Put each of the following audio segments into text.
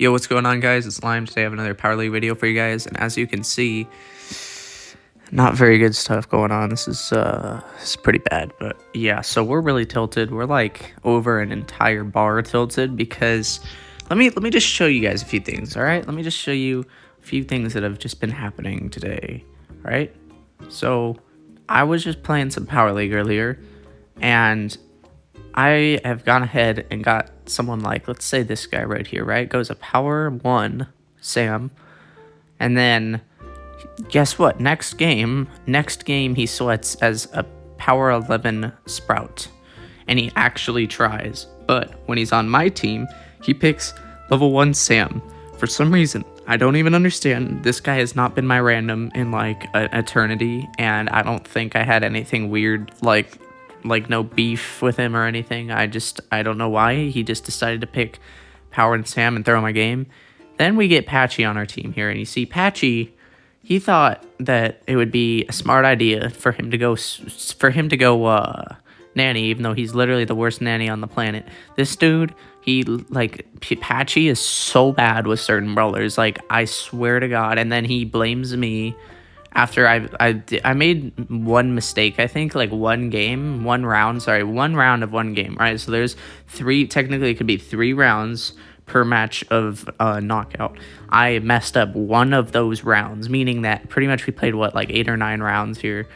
Yo, what's going on, guys? It's Lime. Today I have another Power League video for you guys, and as you can see, not very good stuff going on. This is pretty bad, but yeah, so we're really tilted. We're like over an entire bar tilted because let me just show you guys a few things, all right? Let me just show you a few things that have just been happening today, all right? So I was just playing some Power League earlier, and I have gone ahead and got someone like, let's say this guy right here, right? Goes a power 1, Sam. And then, guess what? Next game he sweats as a power 11 Sprout. And he actually tries. But when he's on my team, he picks level 1 Sam. For some reason, I don't even understand. This guy has not been my random in like an eternity. And I don't think I had anything weird like no beef with him or anything. I don't know why he just decided to pick Power and Sam and throw my game. Then we get Patchy on our team here, and you see Patchy, he thought that it would be a smart idea for him to go nanny, even though he's literally the worst nanny on the planet. This dude, Patchy is so bad with certain brawlers, like I swear to God. And then he blames me after I made one mistake, I think, like one round of one game, right? So there's technically it could be 3 rounds per match of knockout. I messed up one of those rounds, meaning that pretty much we played, like 8 or 9 rounds here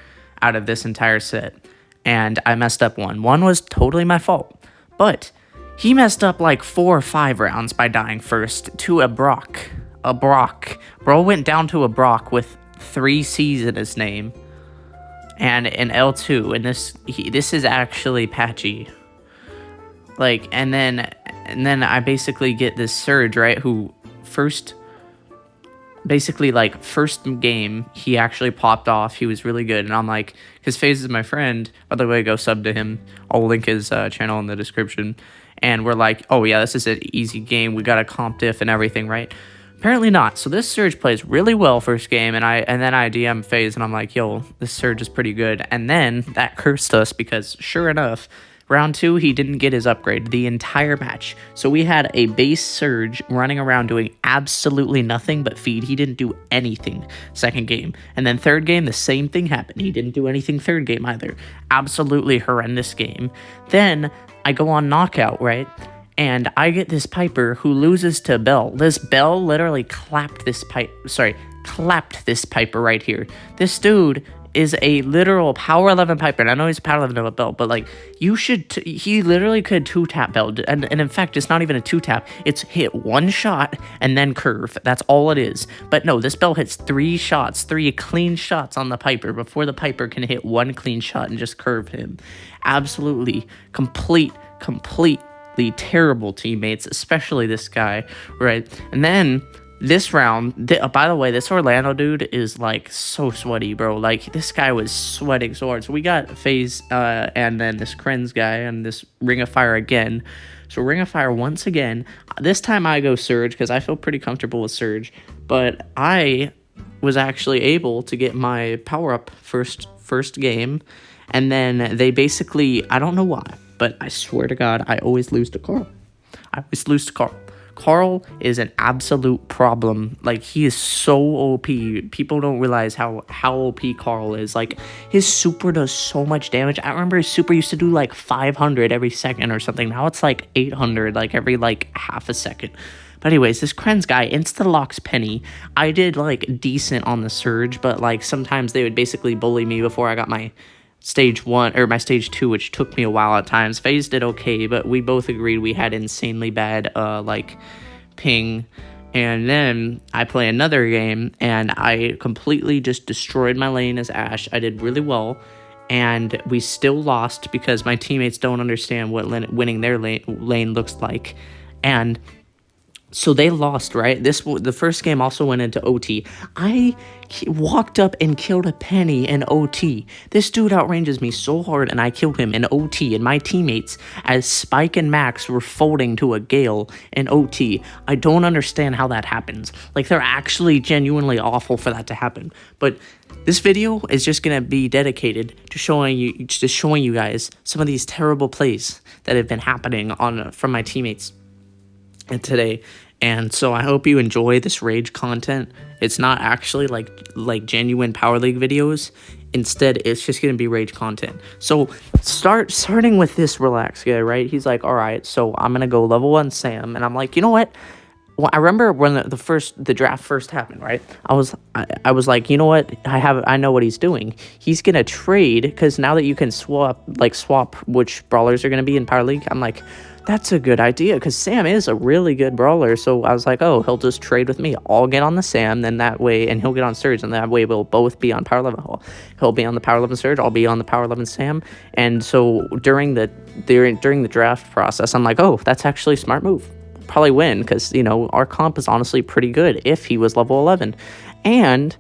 out of this entire set. And I messed up one. One was totally my fault. But he messed up like 4 or 5 rounds by dying first to a Brock. Bro went down to a Brock with 3 C's in his name and an L2, and this is actually Patchy. Like, and then I basically get this Surge, right, who first game he actually popped off. He was really good, and I'm like, because Faze is my friend, by the way, go sub to him. I'll link his channel in the description. And we're like, oh yeah, this is an easy game, we got a comp diff and everything, right? Apparently not. So this Surge plays really well first game, and then I DM Faze, and I'm like, yo, this Surge is pretty good. And then that cursed us because sure enough, round 2 he didn't get his upgrade the entire match. So we had a base Surge running around doing absolutely nothing but feed. He didn't do anything second game. And then third game, the same thing happened. He didn't do anything third game either. Absolutely horrendous game. Then I go on knockout, right? And I get this Piper who loses to Bell. This Bell literally clapped this Piper right here. This dude is a literal power 11 Piper. And I know he's power 11 of a Bell, but like, he literally could 2-tap Bell. And in fact, it's not even a 2-tap. It's hit 1 shot and then curve. That's all it is. But no, this Bell hits 3 clean shots on the Piper before the Piper can hit 1 clean shot and just curve him. Absolutely complete terrible teammates, especially this guy, right? And then this round, by the way, this Orlando dude is like so sweaty, bro. Like, this guy was sweating so hard. So we got Faze and then this Krenz guy and this Ring of Fire again. So Ring of Fire once again. This time I go Surge because I feel pretty comfortable with Surge, but I was actually able to get my power up first game, and then they basically, I don't know why, but I swear to God, I always lose to Carl. Carl is an absolute problem. Like, he is so OP. People don't realize how OP Carl is. Like, his super does so much damage. I remember his super used to do like 500 every second or something. Now it's like 800 like every like half a second. But anyways, this Krenz guy insta-locks Penny. I did like decent on the Surge, but like sometimes they would basically bully me before I got my stage 1 or my stage 2, which took me a while at times. Faze did okay, but we both agreed we had insanely bad like ping. And then I play another game and I completely just destroyed my lane as Ashe. I did really well, and we still lost because my teammates don't understand what winning their lane looks like. And so they lost, right? The first game also went into OT. I walked up and killed a Penny in OT. This dude outranges me so hard, and I killed him in OT. And my teammates, as Spike and Max, were folding to a Gale in OT. I don't understand how that happens. Like, they're actually genuinely awful for that to happen. But this video is just gonna be dedicated to showing you guys some of these terrible plays that have been happening from my teammates today. And so I hope you enjoy this rage content. It's not actually like genuine Power League videos. Instead, it's just gonna be rage content. So starting with this relaxed guy, right? He's like, all right, so I'm gonna go level 1 Sam, and I'm like, you know what? Well, I remember when the draft first happened, right? I was like, you know what? I know what he's doing. He's gonna trade, because now that you can swap which brawlers are gonna be in Power League, I'm like, that's a good idea, because Sam is a really good brawler. So I was like, oh, he'll just trade with me. I'll get on the Sam, then that way, and he'll get on Surge, and that way we'll both be on Power 11. He'll be on the Power 11 Surge, I'll be on the Power 11 Sam. And so during the draft process, I'm like, oh, that's actually a smart move. Probably win, because, you know, our comp is honestly pretty good if he was level 11. And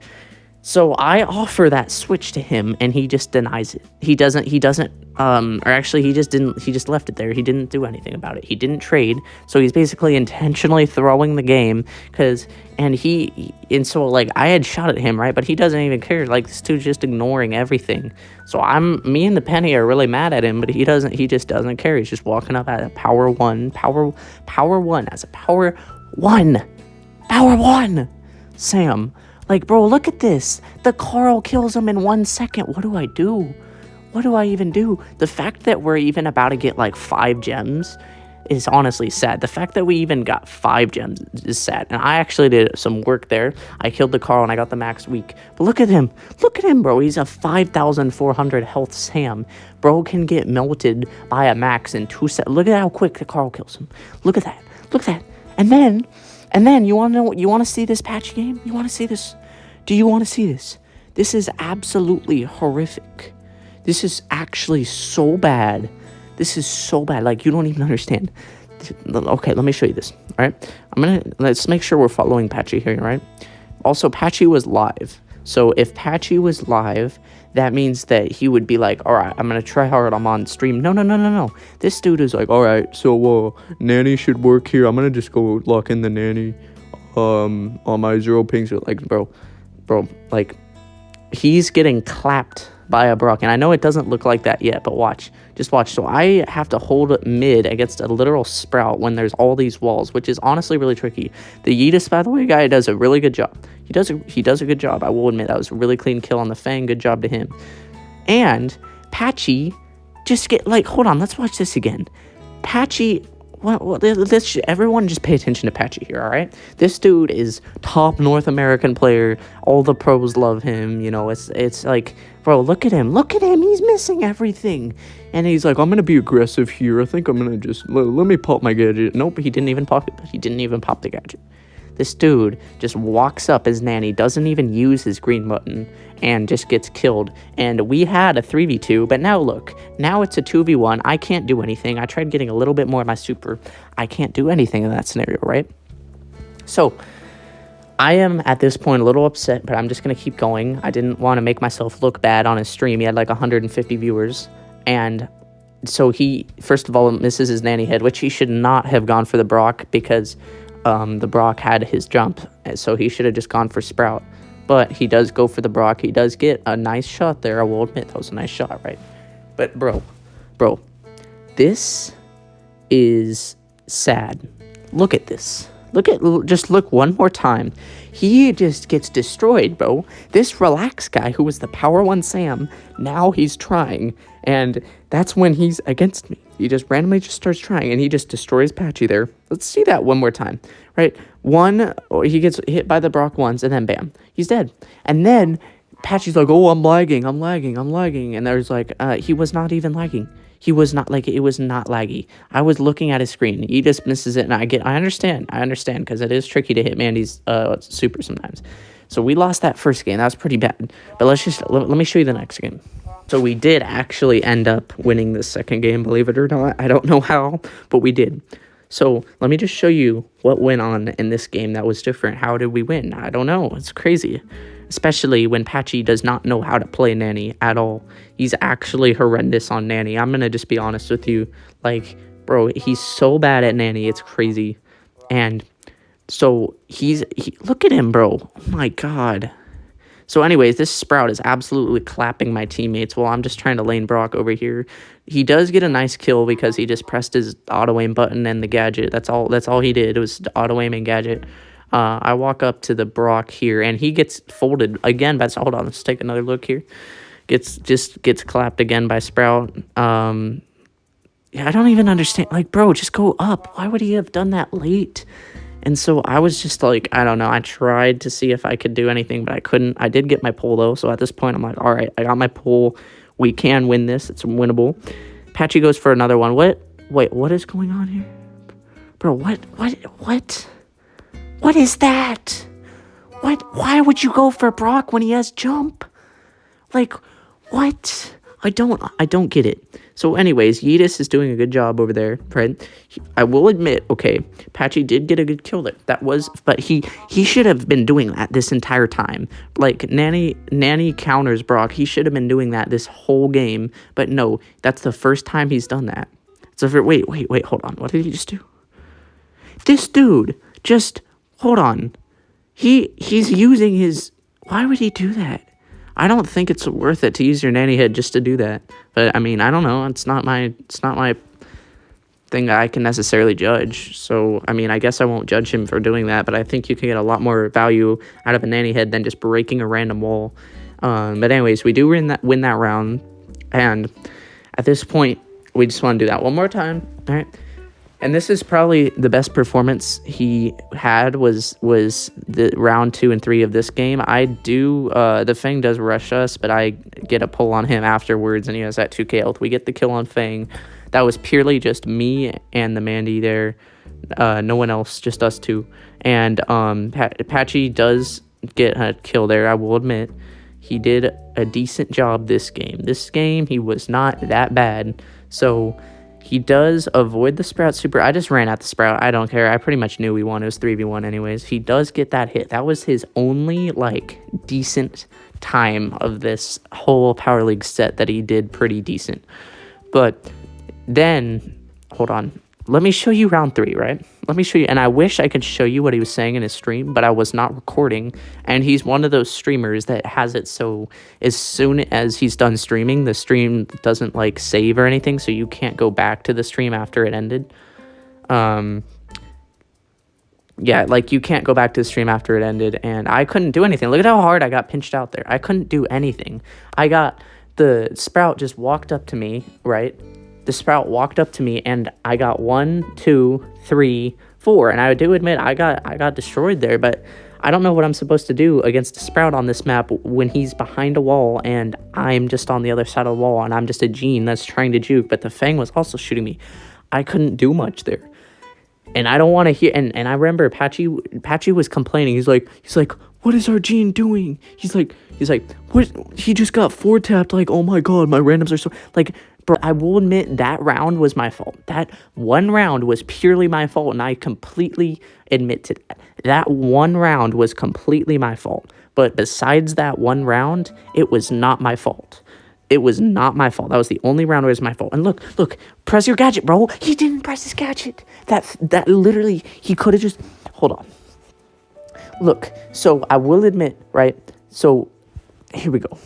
so I offer that switch to him, and he just denies it. He just left it there. He didn't do anything about it. He didn't trade. So he's basically intentionally throwing the game, and so like I had shot at him, right? But he doesn't even care. Like, this dude's just ignoring everything. So me and the Penny are really mad at him, but he just doesn't care. He's just walking up at a power one Sam. Like, bro, look at this. The Carl kills him in 1 second. What do I do? What do I even do? The fact that we're even about to get like 5 gems is honestly sad. The fact that we even got 5 gems is sad. And I actually did some work there. I killed the Carl and I got the max weak. But look at him. Look at him, bro. He's a 5,400 health Sam. Bro can get melted by a max in 2 seconds. Look at how quick the Carl kills him. Look at that. Look at that. And then you want to know? You want to see this Patchy game? You want to see this? Do you want to see this? This is absolutely horrific. This is actually so bad. This is so bad. Like, you don't even understand. Okay, let me show you this. All right, let's make sure we're following Patchy here, right? Also, Patchy was live. So if Patchy was live, that means that he would be like, all right, I'm going to try hard. I'm on stream. No. This dude is like, all right, so Nanny should work here. I'm going to just go lock in the Nanny on my 0 pings. Like, bro, like, he's getting clapped by a Brock. And I know it doesn't look like that yet, but just watch. So I have to hold mid against a literal Sprout when there's all these walls, which is honestly really tricky. The Yeetus, by the way, guy, does a really good job. He does a good job. I will admit that was a really clean kill on the Fang. Good job to him. And Patchy just hold on, let's watch this again. Patchy, everyone just pay attention to Patchy here, all right? This dude is top North American player. All the pros love him. You know, it's like, bro, look at him. He's missing everything. And he's like, I'm going to be aggressive here. I think I'm going to just, let me pop my gadget. Nope, he didn't even pop it. He didn't even pop the gadget. This dude just walks up as Nanny, doesn't even use his green button, and just gets killed. And we had a 3v2, but now look. Now it's a 2v1. I can't do anything. I tried getting a little bit more of my super. I can't do anything in that scenario, right? So I am at this point a little upset, but I'm just going to keep going. I didn't want to make myself look bad on his stream. He had like 150 viewers. And so he, first of all, misses his Nanny head, which he should not have gone for the Brock, because the Brock had his jump, so he should have just gone for Sprout. But he does go for the Brock. He does get a nice shot there. I will admit that was a nice shot, right? But bro, this is sad. Look at this. Just look one more time. He just gets destroyed, bro. This relaxed guy who was the Power 1 Sam, now he's trying, and that's when he's against me. He just randomly just starts trying, and he just destroys Patchy there. Let's see that one more time, right? He gets hit by the Brock once, and then bam, he's dead. And then Patchy's like, oh, I'm lagging. And there's like, he was not even lagging. He was not, like, it was not laggy. I was looking at his screen. He just misses it, and I understand, because it is tricky to hit Mandy's super sometimes. So we lost that first game. That was pretty bad. But let me show you the next game. So we did actually end up winning the second game, believe it or not. I don't know how, but we did. So let me just show you what went on in this game that was different. How did we win? I don't know. It's crazy. Especially when Patchy does not know how to play Nanny at all. He's actually horrendous on Nanny. I'm going to just be honest with you. Like, bro, he's so bad at Nanny. It's crazy. And so look at him, bro. Oh my God. So anyways, this Sprout is absolutely clapping my teammates while I'm just trying to lane Brock over here. He does get a nice kill because he just pressed his auto aim button and the gadget. That's all he did. It was auto aim and gadget. I walk up to the Brock here and he gets folded again. But hold on, let's take another look here. Gets clapped again by Sprout. Yeah, I don't even understand. Like, bro, just go up. Why would he have done that late? And so I was just like, I don't know. I tried to see if I could do anything, but I couldn't. I did get my pull, though. So at this point, I'm like, all right, I got my pull. We can win this. It's winnable. Patchy goes for another one. What? Wait, what is going on here? Bro, what? What is that? What? Why would you go for Brock when he has jump? Like, what? I don't get it. So anyways, Yeetus is doing a good job over there, right? I will admit, okay, Patchy did get a good kill there. But he should have been doing that this entire time. Like, Nanny counters Brock. He should have been doing that this whole game. But no, that's the first time he's done that. Wait, hold on. What did he just do? This dude hold on. He's using his... Why would he do that? I don't think it's worth it to use your nanny head just to do that. But I mean, I don't know. It's not my thing I can necessarily judge. So I mean, I guess I won't judge him for doing that. But I think you can get a lot more value out of a nanny head than just breaking a random wall. But anyways, we do win that round, and at this point, we just want to do that one more time. All right. And this is probably the best performance he had was the round 2 and 3 of this game. The Fang does rush us, but I get a pull on him afterwards, and he has that 2k health. We get the kill on Fang. That was purely just me and the Mandy there. No one else, just us two. And Patchy does get a kill there, I will admit. He did a decent job this game. This game, he was not that bad. So... he does avoid the Sprout super. I just ran at the Sprout. I don't care. I pretty much knew we won. It was 3v1 anyways. He does get that hit. That was his only, decent time of this whole Power League set that he did pretty decent. But then, hold on. Let me show you round 3, right? Let me show you. And I wish I could show you what he was saying in his stream, but I was not recording. And he's one of those streamers that has it so as soon as he's done streaming, the stream doesn't, save or anything, so you can't go back to the stream after it ended. Yeah, you can't go back to the stream after it ended, and I couldn't do anything. Look at how hard I got pinched out there. I couldn't do anything. The Sprout just walked up to me, right? The Sprout walked up to me, and I got 1, 2, 3, 4. And I do admit I got destroyed there, but I don't know what I'm supposed to do against a Sprout on this map when he's behind a wall and I'm just on the other side of the wall and I'm just a Gene that's trying to juke, but the Fang was also shooting me. I couldn't do much there. And I don't want to hear... And I remember Patchy was complaining. He's like, what is our Gene doing? He's like, what? He just got 4-tapped. Oh my god, my randoms are so... Bro, I will admit that round was my fault. That one round was purely my fault, and I completely admit to that. That one round was completely my fault. But besides that one round, it was not my fault. It was not my fault. That was the only round where it was my fault. And look, press your gadget, bro. He didn't press his gadget. That literally, he could have just... Hold on. Look, so I will admit, right? So, here we go.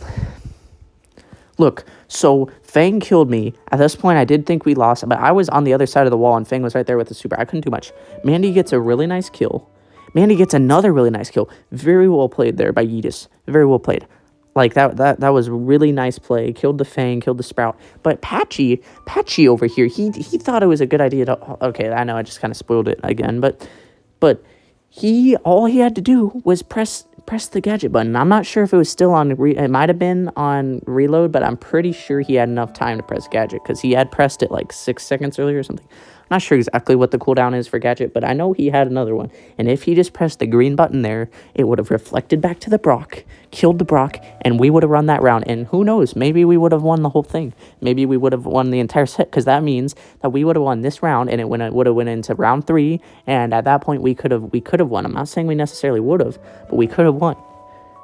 Look, so Fang killed me. At this point, I did think we lost, but I was on the other side of the wall, and Fang was right there with the super. I couldn't do much. Mandy gets a really nice kill. Mandy gets another really nice kill. Very well played there by Yeetus. Very well played. That was a really nice play. Killed the Fang, killed the Sprout. But Patchy over here, he thought it was a good idea to... Okay, I know I just kind of spoiled it again, but all he had to do was press the gadget button. I'm not sure if it was still on... It might have been on reload, but I'm pretty sure he had enough time to press gadget because he had pressed it 6 seconds earlier or something. I'm not sure exactly what the cooldown is for gadget, but I know he had another one. And if he just pressed the green button there, it would have reflected back to the Brock, killed the Brock, and we would have run that round. And who knows, maybe we would have won the whole thing. Maybe we would have won the entire set, because that means that we would have won this round, and it would have went into round 3, and at that point we could have won. I'm not saying we necessarily would have, but we could have won.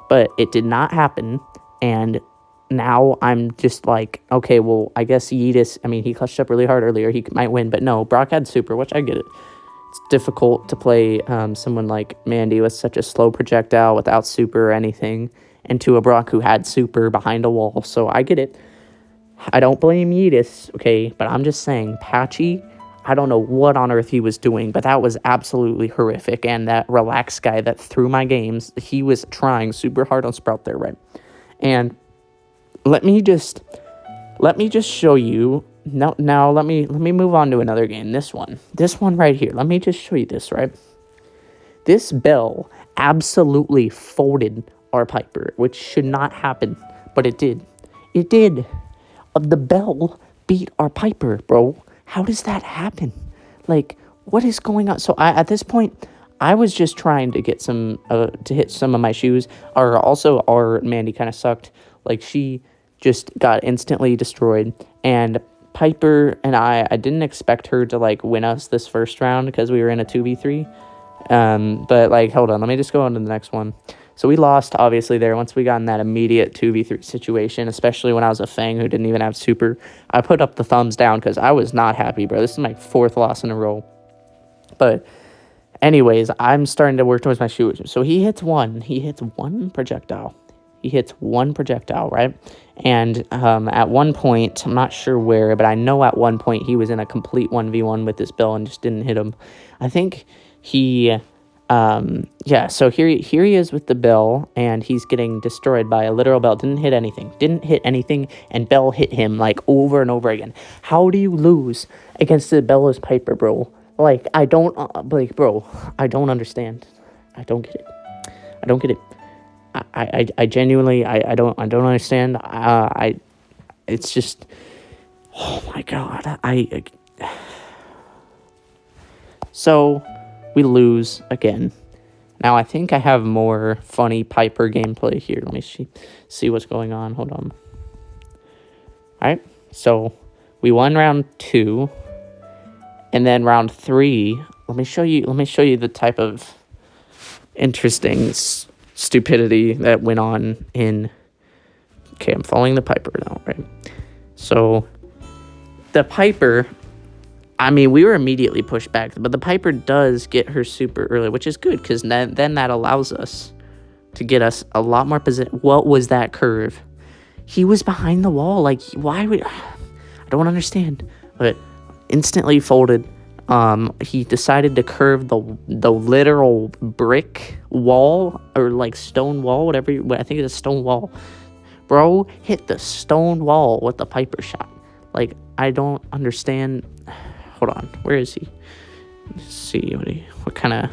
But it did not happen, and now I'm just okay, well, I guess Yeetus, he clutched up really hard earlier. He might win, but no, Brock had super, which I get it. It's difficult to play someone like Mandy with such a slow projectile without super or anything. into a Brock who had super behind a wall. So I get it. I don't blame Yeetus, okay? But I'm just saying, Patchy, I don't know what on earth he was doing, but that was absolutely horrific. And that relaxed guy that threw my games, he was trying super hard on Sprout there, right? And let me just show you. Now let me move on to another game. This one right here. Let me just show you this, right? This Bell absolutely folded our Piper, which should not happen, but it did. It did. The Bell beat our Piper, bro. How does that happen? Like, what is going on? So at this point, I was just trying to get some to hit some of my shoes. Our Mandy kind of sucked. Like, she just got instantly destroyed. And Piper and I didn't expect her to like win us this first round because we were in a 2v3. But like, hold on, let me just go on to the next one. So we lost, obviously, there. Once we got in that immediate 2v3 situation, especially when I was a Fang who didn't even have super, I put up the thumbs down because I was not happy, bro. This is my 4th loss in a row. But anyways, I'm starting to work towards my shoes. So he hits one projectile. Right? And at one point, I'm not sure where, but I know at one point he was in a complete 1v1 with this Bell and just didn't hit him. I think he... so here he is with the Bell, and he's getting destroyed by a literal Bell. Didn't hit anything, and Bell hit him, like, over and over again. How do you lose against the Bella's Piper, bro? Like, I don't understand. I don't get it. I genuinely, I don't understand. It's just, oh my God. So... we lose again. Now, I think I have more funny Piper gameplay here. Let me see what's going on. Hold on. All right. So, we won round 2. And then round 3. Let me show you the type of interesting stupidity that went on in... Okay, I'm following the Piper now, right? So, the Piper... I mean, we were immediately pushed back, but the Piper does get her super early, which is good, because then that allows us to get us a lot more position. What was that curve? He was behind the wall. Like, why would... I don't understand. But instantly folded. He decided to curve the literal brick wall, or like stone wall, whatever. I think it's a stone wall. Bro hit the stone wall with the Piper shot. Like, I don't understand... Hold on, where is he? Let's see what kind of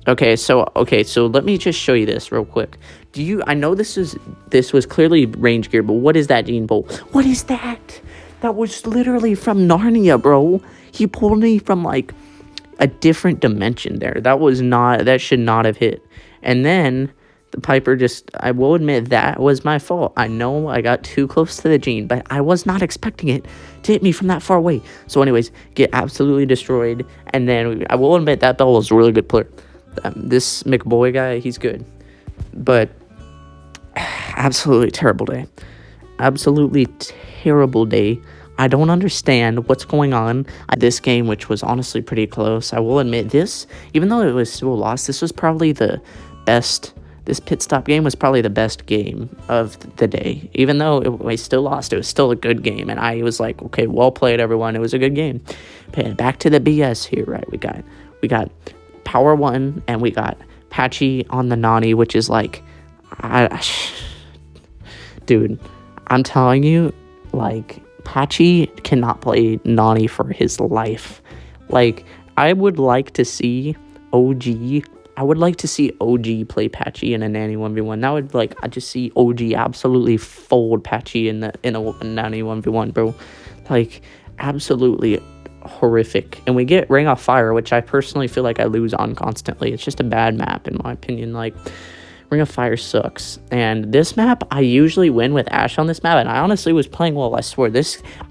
okay, so let me just show you this real quick. I know this was clearly range gear, but what is that, Gene Bolt? What is that? That was literally from Narnia, bro. He pulled me from like a different dimension there. That should not have hit. And then the Piper I will admit that was my fault. I know I got too close to the Gene, but I was not expecting it to hit me from that far away. So anyways, get absolutely destroyed. And then I will admit that Bell was a really good player. This McBoy guy, he's good. But absolutely terrible day. Absolutely terrible day. I don't understand what's going on. This game, which was honestly pretty close, I will admit this, even though it was still a loss, this was probably the best... This pit stop game was probably the best game of the day. Even though we still lost, it was still a good game. And I was like, okay, well played, everyone. It was a good game. But back to the BS here, right? We got Power 1, and we got Patchy on the Nani, which is like... dude, I'm telling you, like, Patchy cannot play Nani for his life. Like, I would like to see OG play Patchy in a Nanny 1v1. That would, like, I just see OG absolutely fold Patchy in a Nanny 1v1, bro. Like, absolutely horrific. And we get Ring of Fire, which I personally feel like I lose on constantly. It's just a bad map, in my opinion. Like, Ring of Fire sucks. And this map, I usually win with Ashe on this map, and I honestly was playing well. I swear,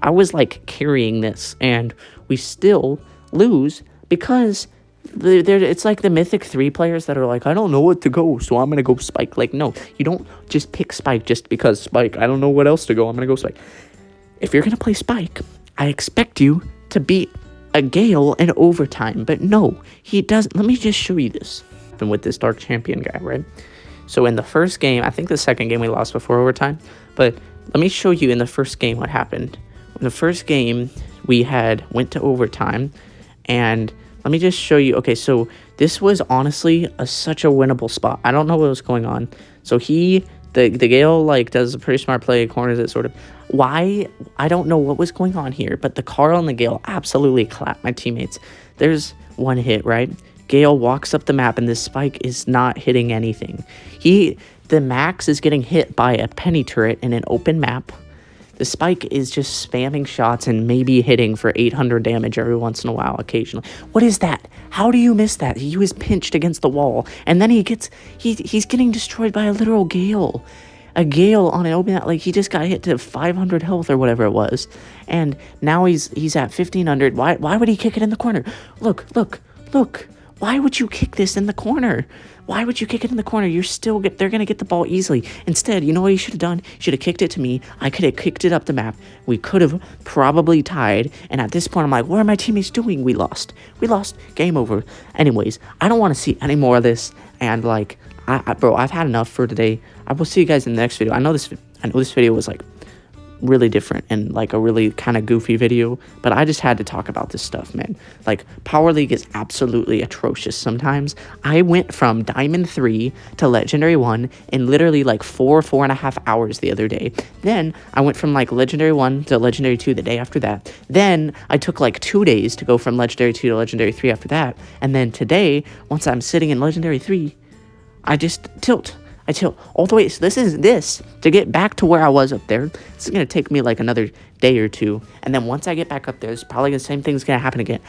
I was, like, carrying this, and we still lose because... it's like the Mythic 3 players that are like, I don't know what to go, so I'm going to go Spike. Like, no, you don't just pick Spike just because Spike. I don't know what else to go. I'm going to go Spike. If you're going to play Spike, I expect you to beat a Gale in overtime. But no, he doesn't. Let me just show you this. And with this Dark Champion guy, right? So in the first game, I think the second game we lost before overtime, but let me show you in the first game what happened. In the first game, we went to overtime, and let me just show you. Okay, so this was honestly such a winnable spot. I don't know what was going on. So the Gale like does a pretty smart play, corners it sort of. Why? I don't know what was going on here, but the Carl and the Gale absolutely clapped my teammates. There's one hit, right? Gale walks up the map, and this spike is not hitting anything. The Max is getting hit by a penny turret in an open map. The spike is just spamming shots and maybe hitting for 800 damage every once in a while, occasionally. What is that? How do you miss that? He was pinched against the wall, and then he's getting destroyed by a literal Gale. A Gale on an open map, like he just got hit to 500 health or whatever it was, and now he's at 1500. Why would he kick it in the corner? Look. Why would you kick this in the corner? Why would you kick it in the corner? They're going to get the ball easily. Instead, you know what you should have done? You should have kicked it to me. I could have kicked it up the map. We could have probably tied. And at this point, I'm like, what are my teammates doing? We lost. Game over. Anyways, I don't want to see any more of this. And like, bro, I've had enough for today. I will see you guys in the next video. I know this video was like really different and like a really kind of goofy video, but I just had to talk about this stuff, man. Like, Power League is absolutely atrocious sometimes. I went from Diamond 3 to Legendary 1 in literally like 4.5 hours the other day. Then I went from like Legendary 1 to Legendary 2 the day after that. Then I took like 2 days to go from Legendary 2 to Legendary 3 after that. And then today, once I'm sitting in Legendary 3, I just tilt all the way. So this to get back to where I was up there. This is going to take me like another day or two. And then once I get back up there, it's probably the same thing's going to happen again.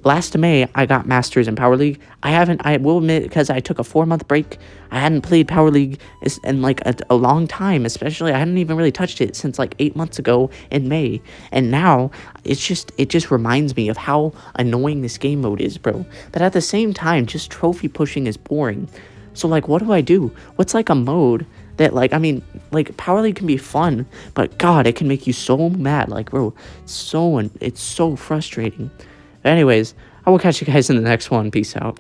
Last May, I got Masters in Power League. I will admit, because I took a 4-month break, I hadn't played Power League in like a long time. Especially, I hadn't even really touched it since like 8 months ago in May. And now, it just reminds me of how annoying this game mode is, bro. But at the same time, just trophy pushing is boring. So, like, what do I do? What's, like, a mode that, like, I mean, like, Power League can be fun, but, God, it can make you so mad. Like, bro, it's so frustrating. But anyways, I will catch you guys in the next one. Peace out.